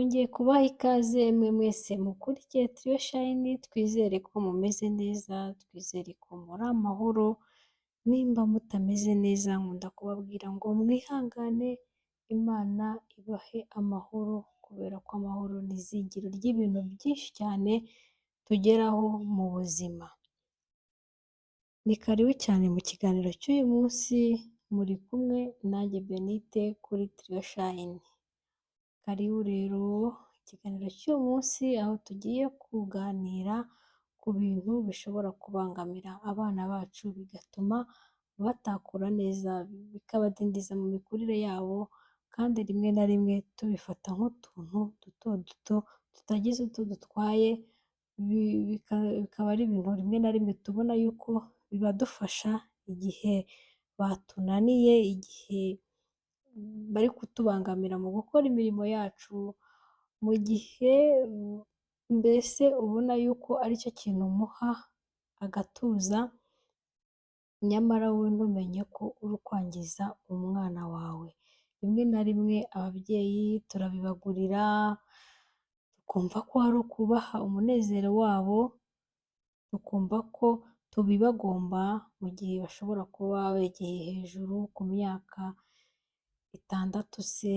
Twongeye kubaha ikaze mwe mwese mukurikiye Trio Shine, twizere ko mumeze neza, twizere ko muri amahoro, nimba mutameze neza nkunda kubabwira ngo mwihangane, Imana ibahe amahoro kubera ko amahoro ni izingiro ry'ibintu byinshi cyane tugeraho mu buzima. Ni karibu cyane mu kiganiro cy'uyu munsi, muri kumwe nanjye Benite kuri Trio Shine. Karibu rero ikiganiro cy'uyu munsi aho tugiye kuganira ku bintu bishobora kubangamira abana bacu bigatuma batakura neza, bikabadindiza mu mikurire yabo kandi rimwe na rimwe tubifata nk'utuntu duto duto tutagize icyo dutwaye, bikaba ari ibintu rimwe na rimwe tubona yuko bibadufasha igihe batunaniye, igihe bari kutubangamira mu gukora imirimo yacu, mu gihe mbese ubona yuko ari cyo kintu umuha agatuza, nyamara wowe ntumenye ko uri kwangiza umwana wawe. Rimwe na rimwe ababyeyi turabibagurira, tukumva ko ari ukubaha umunezero wabo, tukumva ko tubibagomba mu gihe bashobora kuba begeye hejuru ku myaka 6 se,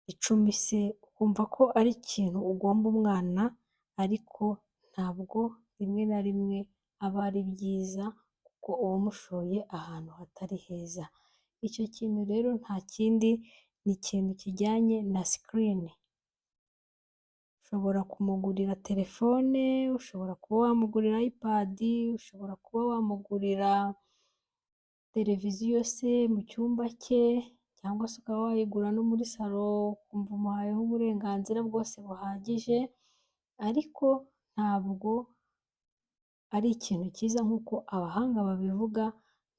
10 se, ukumva ko ari ikintu ugomba umwana, ariko ntabwo rimwe na rimwe aba ari byiza kuko uba umushoye ahantu hatari heza. Icyo kintu rero nta kindi, ni ikintu kijyanye na sikirini. Ushobora kumugurira telefone, ushobora kuba wamugurira ayipadi, ushobora kuba wamugurira televiziyo se mu cyumba cye, cyangwa se ukaba wayigura no muri salo ukumva umuhayeho uburenganzira bwose buhagije, ariko ntabwo ari ikintu cyiza nk'uko abahanga babivuga,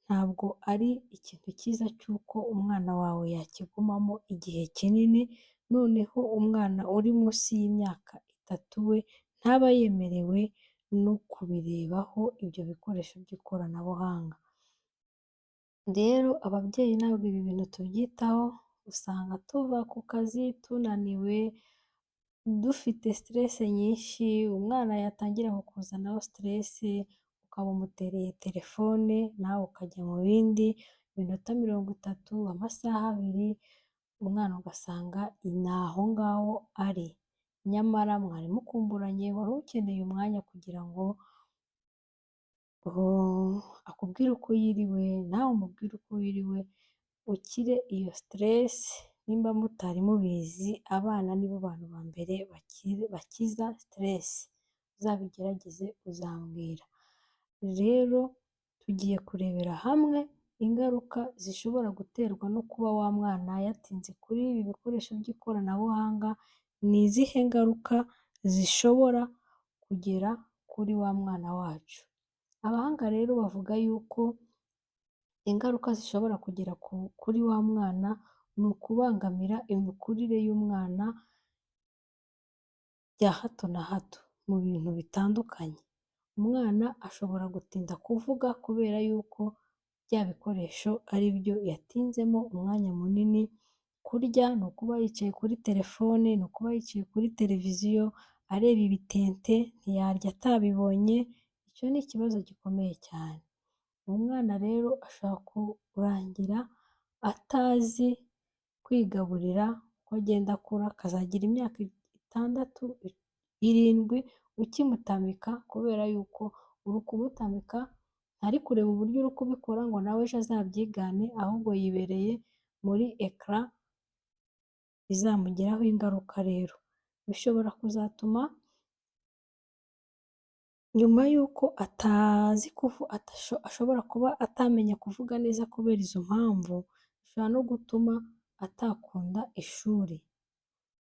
ntabwo ari ikintu cyiza cy'uko umwana wawe yakigumamo igihe kinini, noneho umwana uri munsi y'imyaka 3 we ntaba yemerewe no kubirebaho ibyo bikoresho by'ikoranabuhanga. Rero ababyeyi ntabwo ibi bintu tubyitaho, usanga tuva ku kazi tunaniwe, dufite stress nyinshi, umwana yatangira kukuzanaho stress, ukaba umutereye telefone nawe ukajya mu bindi, iminota 30, amasaha 2, umwana ugasanga ni aho ngaho ari. Nyamara mwari mukumburanye, wari ukeneye umwanya kugira ngo akubwire uko yiriwe, nawe umubwire uko wiriwe, ukire iyo stress. Nimba mutari mubizi, abana nibo bantu ba mbere bakiza stress, uzabigerageze uzambwira. Rero tugiye kurebera hamwe ingaruka zishobora guterwa no kuba wa mwana yatinze kuri ibi bikoresho by'ikoranabuhanga, ni izihe ngaruka zishobora kugera kuri wa mwana wacu. Abahanga rero bavuga yuko ingaruka zishobora kugera kuri wa mwana ni ukubangamira imikurire y'umwana bya hato na hato mu bintu bitandukanye. Umwana ashobora gutinda kuvuga kubera yuko bya bikoresho ari byo yatinzemo umwanya munini, kurya ni ukuba yicaye kuri telefone, ni ukuba yicaye kuri televiziyo areba ibitente, ntiyarya atabibonye, icyo ni ikibazo gikomeye cyane. Umwana rero ashobora kurangira atazi kwigaburira, uko agenda akura akazagira imyaka 6, 7 ukimutamika, kubera yuko uri kumutamika ntari kureba uburyo uri kubikora ngo nawe ejo azabyigane, ahubwo yibereye muri ecran, bizamugiraho ingaruka rero. Bishobora kuzatuma nyuma y'uko ashobora kuba atamenya kuvuga neza kubera izo mpamvu, bishobora no gutuma atakunda ishuri.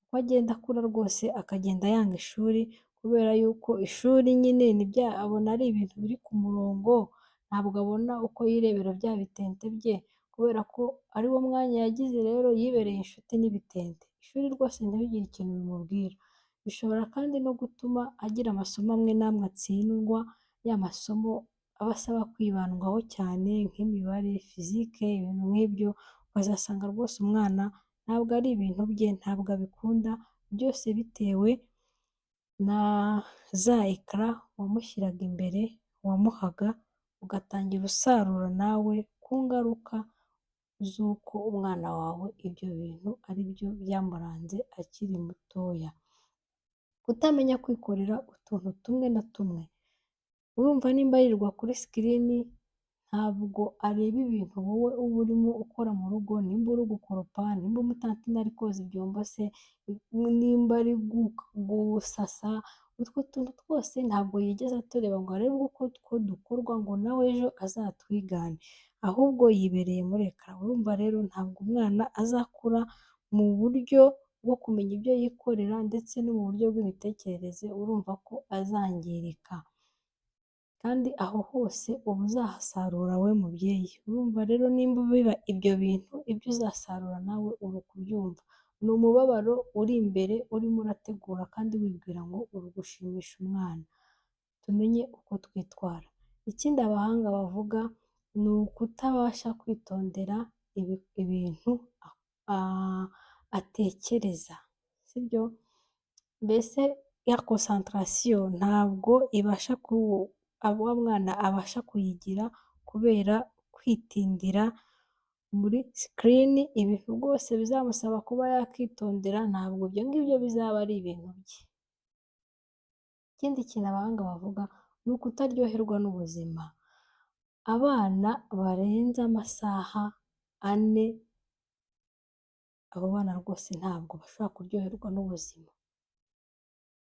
Uko agenda akura rwose akagenda yanga ishuri, kubera yuko ishuri nyine abona ari ibintu biri ku murongo, ntabwo abona uko yirebera bya bitente bye, kubera ko ari wo mwanya yagize rero yibereye inshuti n'ibitente. Ishuri rwose ntibigire ikintu bimubwira. Bishobora kandi no gutuma agira amasomo amwe n'amwe atsindwa, ya masomo aba asaba kwibandwaho cyane nk'imibare, fizike, ibintu nk'ibyo, ukazasanga rwose umwana ntabwo ari ibintu bye, ntabwo abikunda, byose bitewe na za ekara wamushyiraga imbere, wamuhaga, ugatangira usarura nawe ku ngaruka z'uko umwana wawe ibyo bintu ari byo byamuranze akiri mutoya. Kutamenya kwikorera utuntu tumwe na tumwe. Urumva nimba yirirwa kuri sikirini, ntabwo areba ibintu wowe uba urimo ukora mu rugo, nimba uri gukoropa, nimba umutantina ari koza ibyombo se, nimba ari gusasa, utwo tuntu twose ntabwo yigeze atureba ngo arebe uko two dukorwa ngo nawe ejo azatwigane, ahubwo yibereye muri ekara. Urumva rero ntabwo umwana azakura mu buryo bwo kumenya ibyo yikorera ndetse no mu buryo bw'imitekerereze, urumva ko azangirika. Kandi aho hose uba uzahasarura we mubyeyi. Urumva rero nimba biba ibyo bintu, ibyo uzasarura nawe uri kubyumva. Ni umubabaro uri imbere urimo urategura kandi wibwira ngo uri gushimisha umwana. Tumenye uko twitwara. Ikindi abahanga bavuga ni ukutabasha kwitondera ibintu atekereza, sibyo? Mbese ya konsantarasiyo ntabwo ibasha wa mwana abasha kuyigira kubera kwitindira muri sikirini, ibintu rwose bizamusaba kuba yakitondera ntabwo ibyo ngibyo bizaba ari ibintu bye. Ikindi kintu abahanga bavuga ni ukutaryoherwa n'ubuzima. Abana barenze amasaha 4, abo bana rwose ntabwo bashobora kuryoherwa n'ubuzima.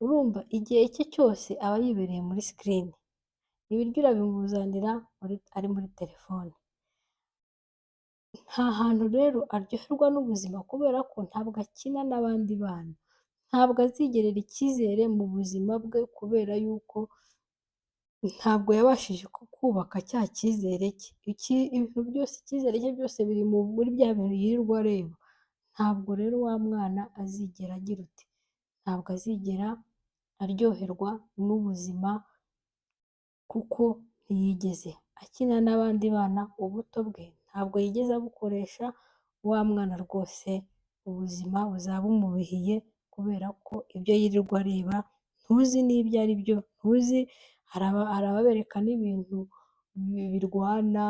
Urumva igihe cye cyose aba yibereye muri sikirini. Ibiryo urabimuzanira ari muri telefone. Nta hantu rero aryoherwa n'ubuzima kubera ko ntabwo akina n'abandi bana. Ntabwo azigerera icyizere mu buzima bwe kubera yuko ntabwo yabashije kubaka cya cyizere cye. Ibintu byose, icyizere cye byose biri muri bya bintu yirirwa areba. Ntabwo rero wa mwana azigera agira uti, ntabwo azigera aryoherwa n'ubuzima kuko ntiyigeze akina n'abandi bana ubuto bwe. Ntabwo yigeze abukoresha, wa mwana rwose ubuzima buzaba bumubihiye kubera ko ibyo yirirwa areba ntuzi n'ibyo ari byo, ntuzi hari ababereka n'ibintu birwana,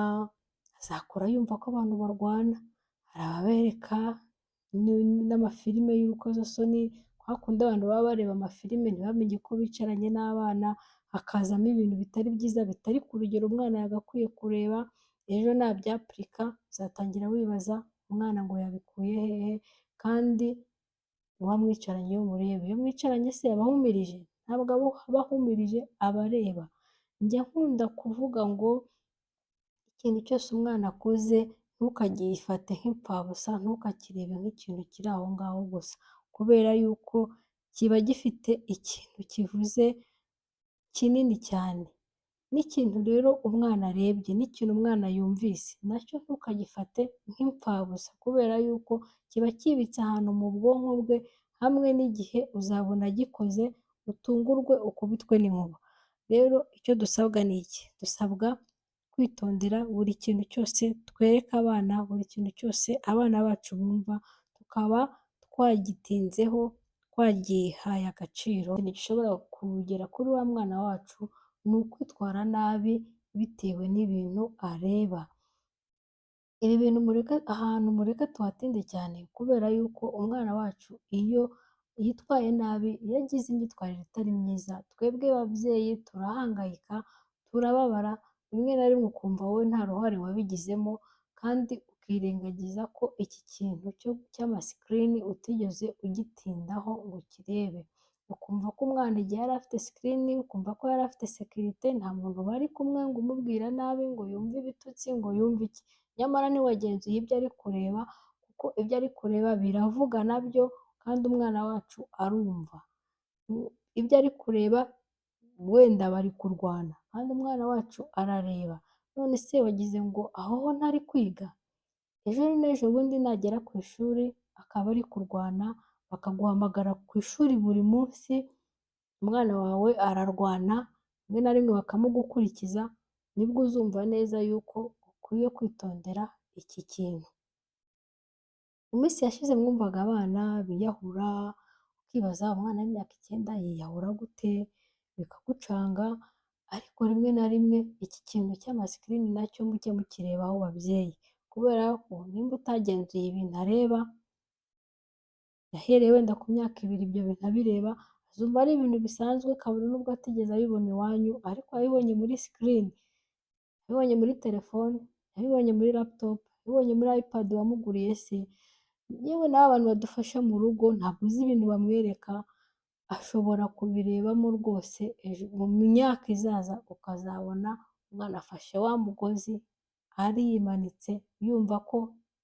azakura yumva ko abantu barwana. Hari ababereka n'amafilime y'urukozasoni, kwa kundi abantu baba bareba amafilime ntibamenye ko bicaranye n'abana, hakazamo ibintu bitari byiza, bitari ku rugero umwana yagakwiye kureba. Ejo nabyapurika uzatangira wibaza umwana ngo yabikuye hehe, kandi uba mwicaranye iyo mureba. Iyo mwicaranye se aba ahumirije? Ntabwo aba ahumirije, aba areba. Njya nkunda kuvuga ngo ikintu cyose umwana akoze ntukagifate nk'impfabusa, ntukakirebe nk'ikintu kiri aho ngaho gusa, kubera yuko kiba gifite ikintu kivuze kinini cyane. N'ikintu rero umwana arebye, n'ikintu umwana yumvise, nacyo ntukagifate nk'impfabusa kubera yuko kiba kibitse ahantu mu bwonko bwe, hamwe n'igihe uzabona agikoze utungurwe ukubitwe n'inkuba. Rero icyo dusabwa ni iki? Dusabwa kwitondera buri kintu cyose twereka abana, buri kintu cyose abana bacu bumva, tukaba twagitinzeho, twagihaye agaciro. Ikintu gishobora kugera kuri wa mwana wacu ni ukwitwara nabi bitewe n'ibintu areba. Ibi bintu ahantu mureke tuhatinde cyane kubera yuko umwana wacu iyo yitwaye nabi, iyo agize imyitwarire itari myiza, twebwe babyeyi turahangayika, turababara, rimwe na rimwe ukumva wowe nta ruhare wabigizemo, kandi ukirengagiza ko iki kintu cy'amasikirini utigeze ugitindaho ngo ukirebe. Ukumva ko umwana igihe yari afite sikirini, ukumva ko yari afite sekirite, nta muntu bari kumwe ngo umubwira nabi, ngo yumve ibitutsi, ngo yumve iki. Nyamara ntiwagenzuye ibyo ari kureba, kuko ibyo ari kureba biravuga nabyo, kandi umwana wacu arumva. Ibyo ari kureba wenda bari kurwana, kandi umwana wacu arareba. None se wagize ngo aho ho ntari kwiga? Ejo n'ejo bundi nagera ku ishuri akaba ari kurwana, bakaguhamagara ku ishuri buri munsi, umwana wawe ararwana, rimwe na rimwe bakamugukurikiza, nibwo uzumva neza yuko ukwiye kwitondera iki kintu. Mu minsi yashize mwumvaga abana biyahura, ukibaza umwana w'imyaka 9 yiyahura gute, bikagucanga, ariko rimwe na rimwe iki kintu cy'amasikirini nacyo mujye mukirebaho babyeyi, kubera ko nimba utagenzuye ibintu areba, yahereye wenda ku myaka 2 ibyo bintu abireba, azumva ari ibintu bisanzwe kabone n'ubwo atigeze abibona iwanyu, ariko yabibonye muri sikirini, yabibonye muri telefone, yabibonye muri laptop, yabibonye muri iPad wamuguriye se, yewe n'aba bantu badufasha mu rugo ntabwo uzi ibintu bamwereka, ashobora kubirebamo rwose mu myaka izaza ukazabona umwana afashe wa mugozi ariyimanitse yumva ko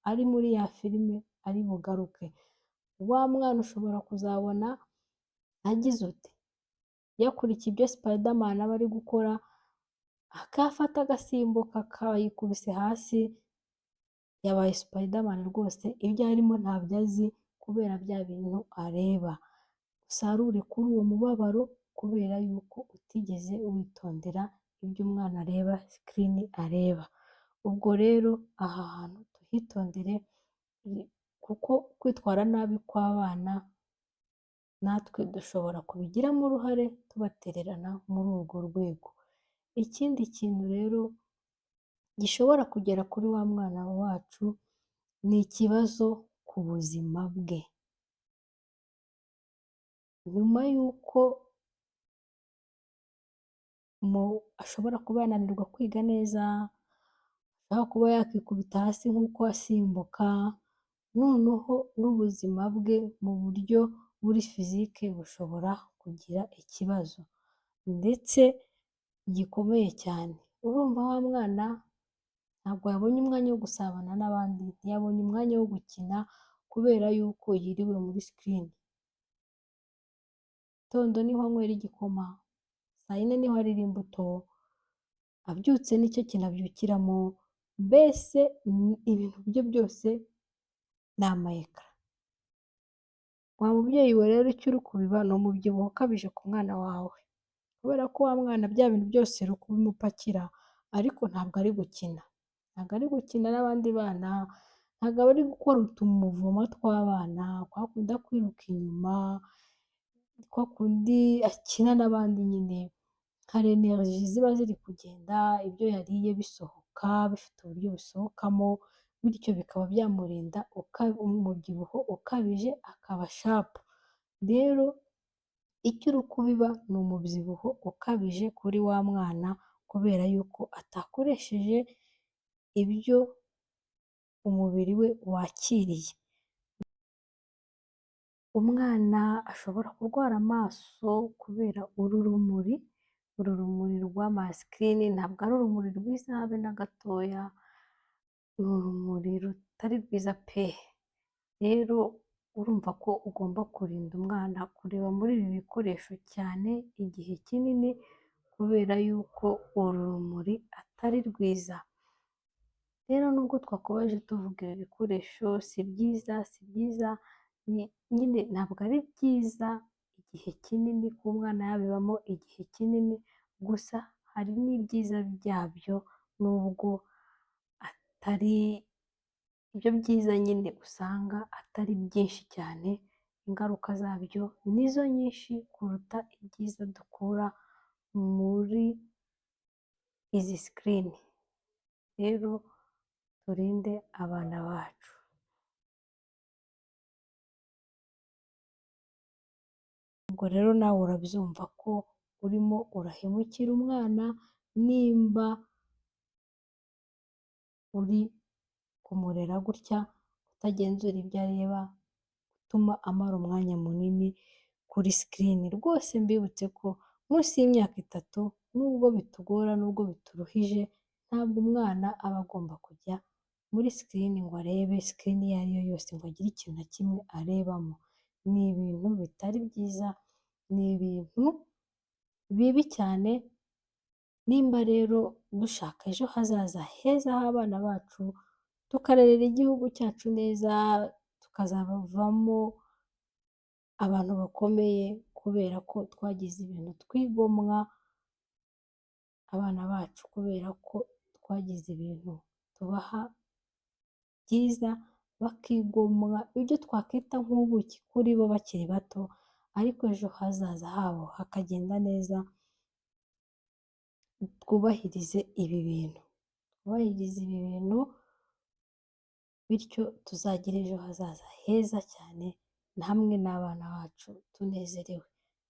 ari muri ya filime ari bugaruke, wa mwana ushobora kuzabona agize ute, yakurikiye ibyo Spiderman aba ari gukora, akafata agasimbuka akayikubise hasi, yabaye Spiderman rwose, ibyo arimo ntabyo azi kubera bya bintu areba, usarure kuri uwo mubabaro kubera yuko utigeze witondera ibyo umwana areba, sikirini areba. Ubwo rero aha hantu tuhitondere kuko kwitwara nabi kw'abana natwe dushobora kubigiramo uruhare tubatererana muri urwo rwego. Ikindi kintu rero gishobora kugera kuri wa mwana wacu ni ikibazo ku buzima bwe. Nyuma y'uko ashobora kuba yananirwa kwiga neza, ashobora kuba yakikubita hasi nk'uko asimbuka, noneho n'ubuzima bwe mu buryo buri fizike bushobora kugira ikibazo ndetse gikomeye cyane. Urumva wa mwana ntabwo yabonye umwanya wo gusabana n'abandi, ntiyabonye umwanya wo gukina kubera yuko yiriwe muri sikirini. Gitondo niho anywera igikoma, saa yine niho arira imbuto, abyutse nicyo kintu abyukiramo, mbese ibintu bye byose ni amayekara. Wa mubyeyi we rero icyo uri kubiba ni umubyibuho ukabije ku mwana wawe, kubera ko wa mwana bya bintu byose uri kubimupakira ariko ntabwo ari gukina, ntabwo ari gukina n'abandi bana, ntabwo aba ari gukora utumuvoma tw'abana, kwa kundi akwiruka inyuma, kwa kundi akina n'abandi nyine, hari energy ziba ziri kugenda, ibyo yariye bisohoka bifite uburyo bisohokamo, bityo bikaba byamurinda umubyibuho ukabije akaba shapu. Rero icyo uri kubiba ni umubyibuho ukabije kuri wa mwana kubera yuko atakoresheje ibyo umubiri we wakiriye. Umwana ashobora kurwara amaso kubera uru rumuri rw'amasikirini ntabwo ari urumuri rwiza habe na gatoya, ni urumuri rutari rwiza pe! Rero urumva ko ugomba kurinda umwana kureba muri ibi bikoresho cyane igihe kinini kubera yuko uru rumuri atari rwiza. Rero nubwo twakomeje tuvuga ibi bikoresho si byiza, si byiza, nyine ntabwo ari byiza igihe kinini kuba umwana yabibamo igihe kinini, gusa hari n'ibyiza byabyo nubwo atari ibyo byiza nyine usanga atari byinshi cyane, ingaruka zabyo nizo nyinshi kuruta ibyiza dukura muri izi sikirini. Rero turinde abana bacu. Ubwo rero nawe urabyumva ko urimo urahemukira umwana nimba uri kumurera gutya, utagenzura ibyo areba, utuma amara umwanya munini kuri sikirini. Rwose mbibutse ko munsi y'imyaka 3 nubwo bitugora, nubwo bituruhije, ntabwo umwana aba agomba kujya muri sikirini ngo arebe sikirini iyo ari yo yose ngo agire ikintu na kimwe arebamo. Ni ibintu bitari byiza, ni ibintu bibi cyane. Nimba rero dushaka ejo hazaza heza h'abana bacu, tukarerera igihugu cyacu neza, tukazabavamo abantu bakomeye kubera ko twagize ibintu twigomwa, abana bacu kubera ko twagize ibintu tubaha byiza bakigomwa ibyo twakwita nk'ubuki kuri bo bakiri bato, ariko ejo hazaza habo hakagenda neza. Twubahirize ibi bintu, twubahirize ibi bintu, bityo tuzagire ejo hazaza heza cyane hamwe n'abana bacu tunezerewe.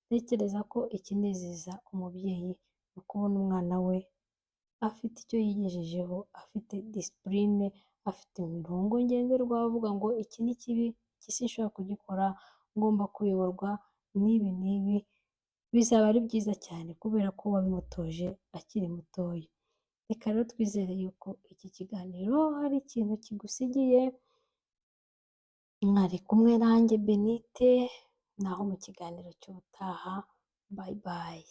Ntekereza ko ikinezeza umubyeyi ni ukubona umwana we afite icyo yigejejeho, afite disipurine, afite imirongo ngenderwaho avuga ngo iki ni kibi, iki sinshobora kugikora, ngomba kuyoborwa n'ibi n'ibi, bizaba ari byiza cyane kubera ko wabimutoje akiri mutoya. Reka rero twizere yuko iki kiganiro hari ikintu kigusigiye. Mwari kumwe nanjye Benite, naho mu kiganiro cy'ubutaha, bayi bayi.